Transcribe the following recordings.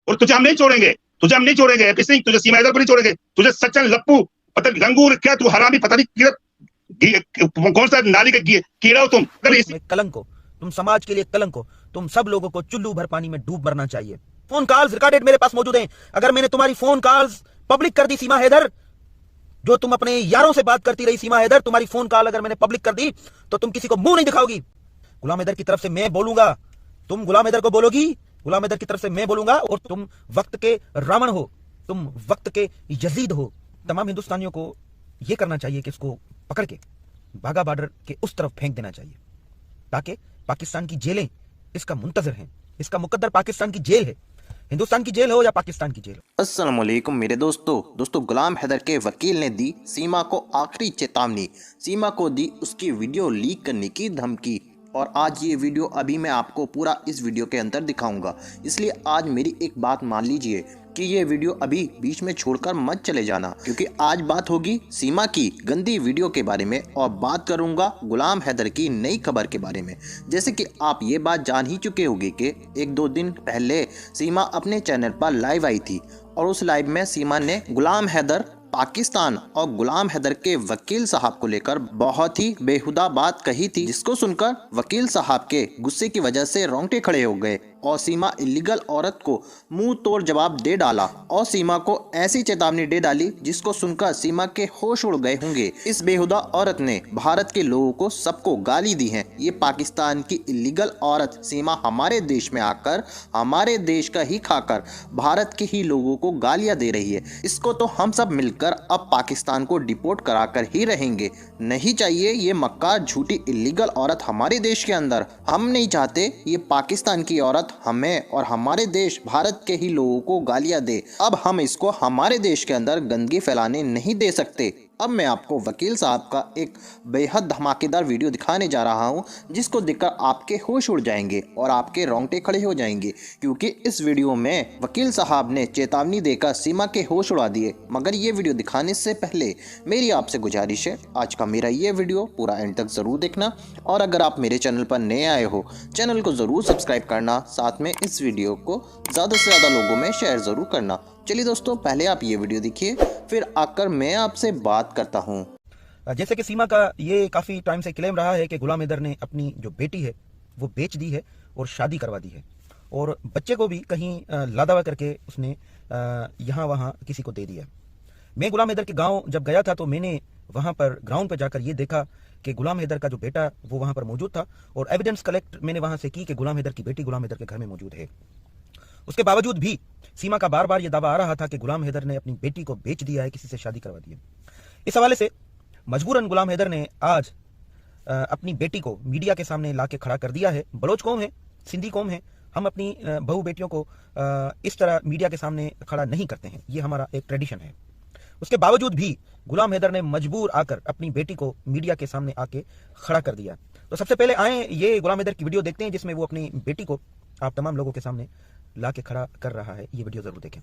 और तुझे हम नहीं छोड़ेंगे, तुझे हम नहीं छोड़ेंगे, किसी तुझे सीमा हैदर को नहीं छोड़ेंगे, तुझे सचिन लप्पू पता लंगूर क्या तू हरामी पता नहीं कौन सा नाली का कीड़ा हो तुम। कलंक हो, तुम समाज के लिए कलंक हो, तुम सब लोगों को चुल्लू भर पानी में डूब मरना चाहिए। फोन कॉल्स रिकॉर्डेड मेरे पास मौजूद हैं। अगर मैंने तुम्हारी फोन कॉल्स पब्लिक कर दी सीमा हैदर, जो तुम अपने यारों से बात करती रही सीमा हैदर, तुम्हारी फोन कॉल अगर मैंने पब्लिक कर दी तो तुम किसी को मुंह नहीं दिखाओगी। गुलाम हैदर की तरफ से मैं बोलूंगा, तुम गुलाम हैदर को बोलोगी, गुलाम हैदर की तरफ से मैं बोलूंगा। और तुम वक्त के रावण हो, तुम वक्त के यजीद हो। तमाम हिंदुस्तानियों को यह करना चाहिए कि इसको पकड़ के बाघा बॉर्डर के उस तरफ फेंक देना चाहिए, ताकि पाकिस्तान की जेलें इसका मुंतजर हैं। इसका मुकद्दर पाकिस्तान की जेल है, हिंदुस्तान की जेल हो या पाकिस्तान की जेल हो। अस्सलाम वालेकुम मेरे दोस्तों गुलाम हैदर के वकील ने दी सीमा को आखिरी चेतावनी। सीमा को दी उसकी वीडियो लीक करने की धमकी। और आज ये वीडियो अभी मैं आपको पूरा इस वीडियो के अंदर दिखाऊंगा, इसलिए आज मेरी एक बात मान लीजिए कि ये वीडियो अभी बीच में छोड़कर मत चले जाना, क्योंकि आज बात होगी सीमा की गंदी वीडियो के बारे में और बात करूंगा गुलाम हैदर की नई खबर के बारे में। जैसे कि आप ये बात जान ही चुके होंगे कि एक दो दिन पहले सीमा अपने चैनल पर लाइव आई थी और उस लाइव में सीमा ने गुलाम हैदर पाकिस्तान और गुलाम हैदर के वकील साहब को लेकर बहुत ही बेहुदा बात कही थी, जिसको सुनकर वकील साहब के गुस्से की वजह से रोंगटे खड़े हो गए और सीमा इलीगल औरत को मुंह तोड़ जवाब दे डाला और सीमा को ऐसी चेतावनी दे डाली जिसको सुनकर सीमा के होश उड़ गए होंगे। इस बेहुदा औरत ने भारत के लोगों को सबको गाली दी है। ये पाकिस्तान की इलीगल औरत सीमा हमारे देश में आकर हमारे देश का ही खाकर भारत के ही लोगों को गालियां दे रही है। इसको तो हम सब मिलकर अब पाकिस्तान को डिपोर्ट कराकर ही रहेंगे। नहीं चाहिए ये मक्कार झूठी इलीगल औरत हमारे देश के अंदर। हम नहीं चाहते ये पाकिस्तान की औरत हमें और हमारे देश भारत के ही लोगों को गालियां दे। अब हम इसको हमारे देश के अंदर गंदगी फैलाने नहीं दे सकते। अब मैं आपको वकील साहब का एक बेहद धमाकेदार वीडियो दिखाने जा रहा हूं, जिसको देखकर आपके होश उड़ जाएंगे और आपके रोंगटे खड़े हो जाएंगे, क्योंकि इस वीडियो में वकील साहब ने चेतावनी देकर सीमा के होश उड़ा दिए। मगर ये वीडियो दिखाने से पहले मेरी आपसे गुजारिश है, आज का मेरा ये वीडियो पूरा एंड तक ज़रूर देखना और अगर आप मेरे चैनल पर नए आए हो चैनल को ज़रूर सब्सक्राइब करना, साथ में इस वीडियो को ज़्यादा से ज़्यादा लोगों में शेयर ज़रूर करना। चलिए दोस्तों, पहले आप ये वीडियो देखिए, फिर आकर मैं आपसे बात करता हूं। जैसे कि सीमा का ये काफी टाइम से क्लेम रहा है कि गुलाम हैदर ने अपनी जो बेटी है वो बेच दी है और शादी करवा दी है और बच्चे को भी कहीं लादावा करके उसने यहाँ वहाँ किसी को दे दिया। मैं गुलाम हैदर के गांव जब गया था तो मैंने वहां पर ग्राउंड पर जाकर ये देखा कि गुलाम हैदर का जो बेटा वो वहां पर मौजूद था और एविडेंस कलेक्ट मैंने वहां से की कि गुलाम हैदर की बेटी गुलाम हैदर के घर में मौजूद है। उसके बावजूद भी सीमा का बार बार यह दावा आ रहा था कि गुलाम हैदर ने अपनी बेटी को बेच दिया है, किसी से शादी करवा दी है। इस हवाले से मजबूरन गुलाम हैदर ने आज अपनी बेटी को मीडिया के सामने लाके खड़ा कर दिया है। बलोच कौम है, सिंधी कौम है, हम अपनी बहू बेटियों को इस तरह मीडिया के सामने खड़ा नहीं करते हैं, ये हमारा एक ट्रेडिशन है। उसके बावजूद भी गुलाम हैदर ने मजबूर आकर अपनी बेटी को मीडिया के सामने आके खड़ा कर दिया। तो सबसे पहले आए ये गुलाम हैदर की वीडियो देखते हैं, जिसमें वो अपनी बेटी को आप तमाम लोगों के सामने लाके खड़ा कर रहा है। ये वीडियो जरूर देखें।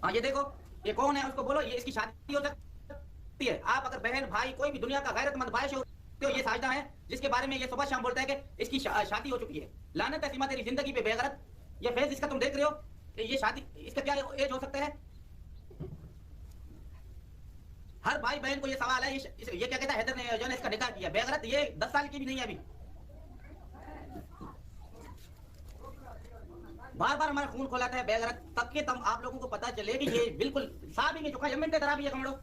हाँ, ये देखो, ये कौन है, उसको बोलो ये इसकी शादी हो सकती है। आप अगर बहन भाई कोई भी दुनिया का गैरतमंद बायश हो तो ये साजिदा है जिसके बारे में ये सुबह शाम बोलता है कि इसकी शादी हो चुकी है। लानत है सीमा तेरी जिंदगी पे बेगैरत। ये फेस इसका तुम देख रहे हो, ये शादी इसका क्या एज हो सकता है? हर भाई बहन को ये सवाल है, ये क्या कहता है हैदर ने जो है इसका निकाह किया, बेगैरत। ये 10 साल की भी नहीं है अभी। बार बार हमारा खून खोलाता है बेगैरत, तब के तब आप लोगों को पता चले कि ये बिल्कुल साहब ही नहीं चुका, जमीन तरह भी है कमड़ो।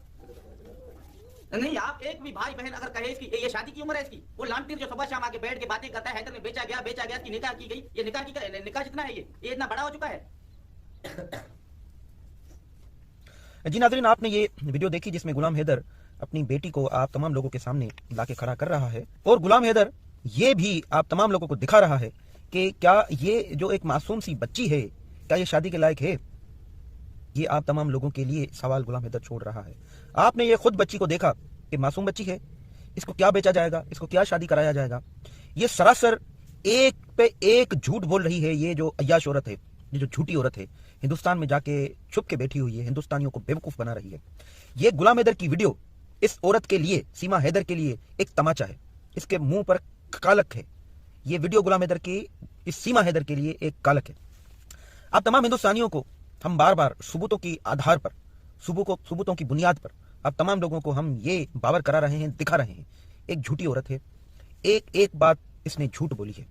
नहीं, आप एक भी भाई बहन अगर कहे इसकी ये शादी की उम्र है इसकी, वो लांटीर जो सुबह शाम आके बैठ के बातें करता है हैदर में बेचा गया, इसकी निकाह की गई। ये निकाह जितना है ये इतना बड़ा हो चुका है। जी नाज़रीन, आपने ये वीडियो देखी जिसमें गुलाम हैदर अपनी बेटी को आप तमाम लोगों के सामने लाके खड़ा कर रहा है और गुलाम हैदर ये भी आप तमाम लोगों को दिखा रहा है कि क्या ये जो एक मासूम सी बच्ची है, क्या ये शादी के लायक है? ये आप तमाम लोगों के लिए सवाल गुलाम हैदर छोड़ रहा है। आपने ये खुद बच्ची को देखा कि मासूम बच्ची है, इसको क्या बेचा जाएगा, इसको क्या शादी कराया जाएगा? ये सरासर एक पे एक झूठ बोल रही है। ये जो अय्याश औरत है, ये जो झूठी औरत है, हिंदुस्तान में जाके छुप के बैठी हुई है, हिंदुस्तानियों को बेवकूफ बना रही है। ये गुलाम हैदर की वीडियो इस औरत के लिए, सीमा हैदर के लिए एक तमाचा है, इसके मुंह पर कालक है। ये वीडियो गुलाम हैदर की इस सीमा हैदर के लिए एक कालक है। आप तमाम हिंदुस्तानियों को हम बार बार सबूतों की आधार पर, सबूतों की बुनियाद पर आप तमाम लोगों को हम ये बावर करा रहे हैं, दिखा रहे हैं, एक झूठी औरत है, एक बात इसने झूठ बोली है।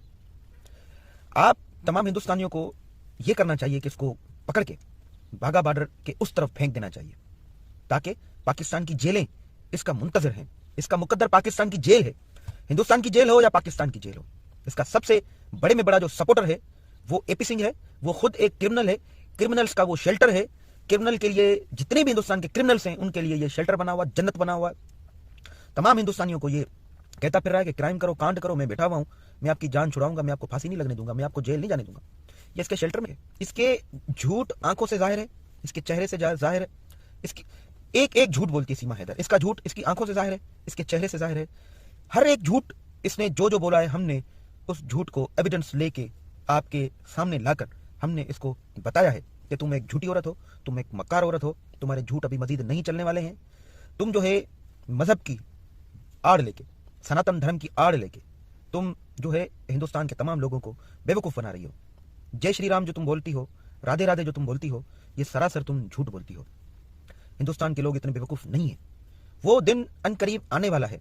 आप तमाम हिंदुस्तानियों को यह करना चाहिए कि इसको पकड़ के बाघा बॉर्डर के उस तरफ फेंक देना चाहिए, ताकि पाकिस्तान की जेलें इसका मुंतजर हैं। इसका मुकद्दर पाकिस्तान की जेल है, हिंदुस्तान की जेल हो या पाकिस्तान की जेल हो। इसका सबसे बड़े में बड़ा जो सपोर्टर है वो एपी सिंह है। वो खुद एक क्रिमिनल है, क्रिमिनल्स का वो शेल्टर है। क्रिमिनल के लिए जितने भी हिंदुस्तान के क्रिमिनल्स हैं उनके लिए ये शेल्टर बना हुआ, जन्नत बना हुआ। तमाम हिंदुस्तानियों को ये कहता फिर रहा है कि क्राइम करो, कांड करो, मैं बैठा हुआ हूं, मैं आपकी जान छुड़ाऊंगा, मैं आपको फांसी नहीं लगने दूंगा, मैं आपको जेल नहीं जाने दूंगा। ये इसके शेल्टर में है। इसके झूठ आंखों से जाहिर है, इसके चेहरे से जाहिर है। इसकी एक झूठ बोलती है सीमा हैदर। इसका झूठ इसकी आंखों से जाहिर है, इसके चेहरे से जाहिर है। हर एक झूठ इसने जो बोला है, हमने उस झूठ को एविडेंस लेके आपके सामने लाकर हमने इसको बताया है कि तुम एक झूठी औरत हो, तुम एक मक्कार औरत हो, तुम्हारे झूठ अभी मजीद नहीं चलने वाले हैं। तुम जो है मजहब की आड़ लेके, सनातन धर्म की आड़ लेके तुम जो है हिंदुस्तान के तमाम लोगों को बेवकूफ बना रही हो। जय श्री राम जो तुम बोलती हो, राधे राधे जो तुम बोलती हो, ये सरासर तुम झूठ बोलती हो। हिंदुस्तान के लोग इतने बेवकूफ नहीं है। वो दिन अनकरीब आने वाला है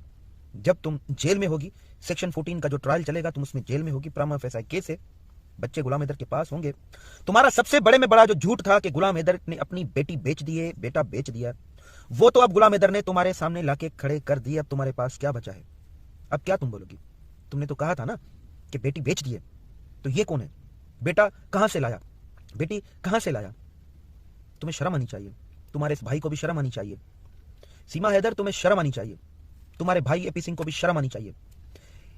जब तुम जेल में होगी। सेक्शन 14 का जो ट्रायल चलेगा, तुम उसमें जेल में होगी। प्रामा फैसा केस है, बच्चे गुलाम हैदर के पास होंगे। तुम्हारा सबसे बड़े में बड़ा जो झूठ था कि गुलाम हैदर ने अपनी बेटी बेच दी है, बेटा बेच दिया, वो तो अब गुलाम हैदर ने तुम्हारे सामने लाके खड़े कर दिए। अब तुम्हारे पास क्या बचा है? अब क्या तुम बोलोगी? तुमने तो कहा था ना कि बेटी बेच दी है, तो ये कौन है? बेटा कहां से लाया? बेटी कहां से लाया? तुम्हें शर्म आनी चाहिए। तुम्हारे इस भाई को भी शर्म आनी चाहिए। सीमा हैदर, तुम्हें शर्म आनी चाहिए। तुम्हारे भाई एपी सिंह को भी शर्म आनी चाहिए।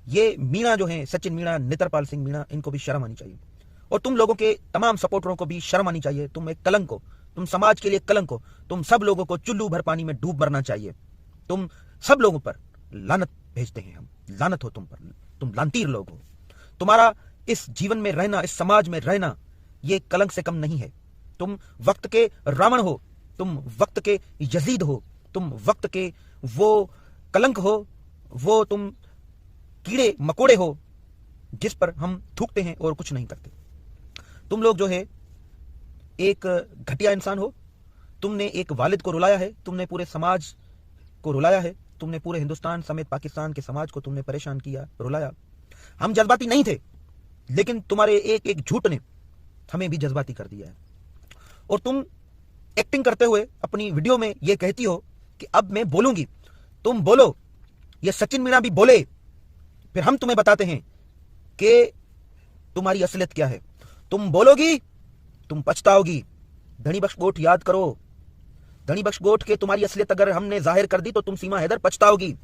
ये मीणा जो है, सचिन मीणा, नेत्रपाल सिंह मीणा, इनको भी शर्म आनी चाहिए। और तुम लोगों के तमाम सपोर्टरों को भी शर्म आनी चाहिए। तुम एक कलंक हो, तुम समाज के लिए कलंक हो। तुम सब लोगों को चुल्लू भर पानी में डूब मरना चाहिए। तुम सब लोगों पर लानत भेजते हैं हम। लानत हो तुम पर, तुम लांतीर लोग हो। तुम्हारा इस जीवन में रहना, इस समाज में रहना, ये कलंक से कम नहीं है। तुम वक्त के रावण हो, तुम वक्त के यजीद हो, तुम वक्त के वो कलंक हो, वो तुम कीड़े मकोड़े हो जिस पर हम थूकते हैं और कुछ नहीं करते। तुम लोग जो है एक घटिया इंसान हो। तुमने एक वालिद को रुलाया है, तुमने पूरे समाज को रुलाया है, तुमने पूरे हिंदुस्तान समेत पाकिस्तान के समाज को तुमने परेशान किया, रुलाया। हम जज्बाती नहीं थे, लेकिन तुम्हारे एक झूठ ने हमें भी जज्बाती कर दिया है। और तुम एक्टिंग करते हुए अपनी वीडियो में यह कहती हो कि अब मैं बोलूंगी। तुम बोलो, ये सचिन मीणा भी बोले, फिर हम तुम्हें बताते हैं कि तुम्हारी असलियत क्या है। तुम बोलोगी, तुम पछताओगी। धनी बख्श गोठ याद करो, धनी बख्श गोठ के तुम्हारी असलियत अगर हमने जाहिर कर दी तो तुम सीमा हैदर पछताओगी।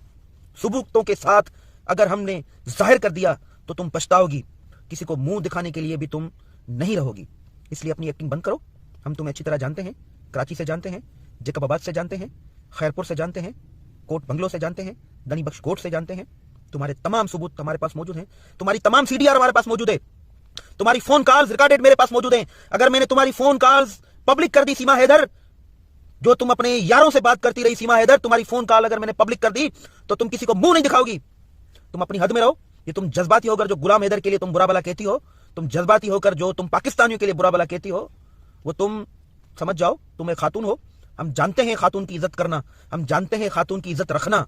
सबूतों के साथ अगर हमने जाहिर कर दिया तो तुम पछताओगी। किसी को मुंह दिखाने के लिए भी तुम नहीं रहोगी। इसलिए अपनी एक्टिंग बंद करो। हम तुम्हें अच्छी तरह जानते हैं, कराची से जानते हैं, जैकबाबाद से जानते हैं, खैरपुर से जानते हैं, कोट बंगलो से जानते हैं, धनी बख्श गोठ से जानते हैं। तुम्हारे तमाम सबूत हमारे पास मौजूद हैं। तुम्हारी तमाम सीडीआर हमारे पास मौजूद है। तुम्हारी फोन कॉल्स रिकॉर्डेड मेरे पास मौजूद हैं। अगर मैंने तुम्हारी फोन कॉल्स पब्लिक कर दी सीमा हैदर, जो तुम अपने यारों से बात करती रही सीमा हैदर, तुम्हारी फोन कॉल अगर मैंने पब्लिक कर दी तो तुम किसी को मुंह नहीं दिखाओगी। तुम अपनी हद में रहो। ये तुम जज्बाती होकर जो गुलाम हैदर के लिए तुम बुरा भला कहती हो, तुम जज्बाती होकर जो तुम पाकिस्तानियों के लिए बुरा भला कहती हो, वो तुम समझ जाओ तुम एक खातून हो। हम जानते हैं खातून की इज्जत करना, हम जानते हैं खातून की इज्जत रखना।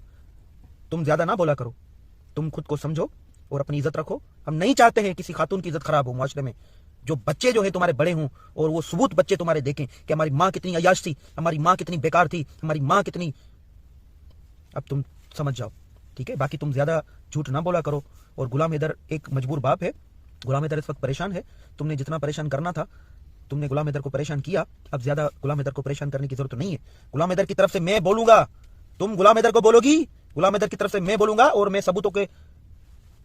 तुम ज्यादा ना बोला करो, तुम खुद को समझो और अपनी इज्जत रखो। हम नहीं चाहते हैं किसी खातून की इज्जत खराब हो मुआशरे में। जो बच्चे जो है तुम्हारे बड़े हों और वो सबूत बच्चे तुम्हारे देखें कि हमारी माँ कितनी अयाश थी, हमारी माँ कितनी बेकार थी, हमारी माँ कितनी। अब तुम समझ जाओ, ठीक है? बाकी तुम ज्यादा झूठ ना बोला करो। और गुलाम हैदर एक मजबूर बाप है। गुलाम हैदर इस वक्त परेशान है। तुमने जितना परेशान करना था तुमने गुलाम हैदर को परेशान किया। अब ज्यादा गुलाम हैदर को परेशान करने की जरूरत नहीं है। गुलाम हैदर की तरफ से मैं बोलूंगा, तुम गुलाम हैदर को बोलोगी, गुलाम हैदर की तरफ से मैं बोलूंगा और मैं सबूतों के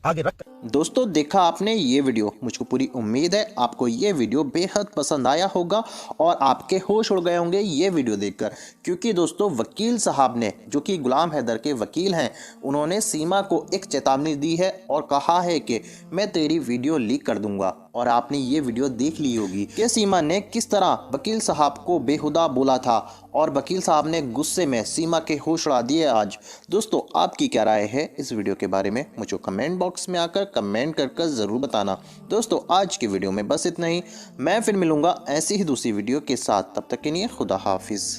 आगे रख। दोस्तों देखा आपने ये वीडियो, मुझको पूरी उम्मीद है आपको ये वीडियो बेहद पसंद आया होगा और आपके होश उड़ गए होंगे ये वीडियो देखकर। क्योंकि दोस्तों वकील साहब ने, जो कि गुलाम हैदर के वकील हैं, उन्होंने सीमा को एक चेतावनी दी है और कहा है कि मैं तेरी वीडियो लीक कर दूंगा। और आपने ये वीडियो देख ली होगी कि सीमा ने किस तरह वकील साहब को बेहुदा बोला था और वकील साहब ने गुस्से में सीमा के होश उड़ा दिए आज। दोस्तों आपकी क्या राय है इस वीडियो के बारे में, मुझे कमेंट बॉक्स में आकर कमेंट कर ज़रूर बताना। दोस्तों आज की वीडियो में बस इतना ही, मैं फिर मिलूँगा ऐसी ही दूसरी वीडियो के साथ, तब तक के लिए खुदा हाफिज़।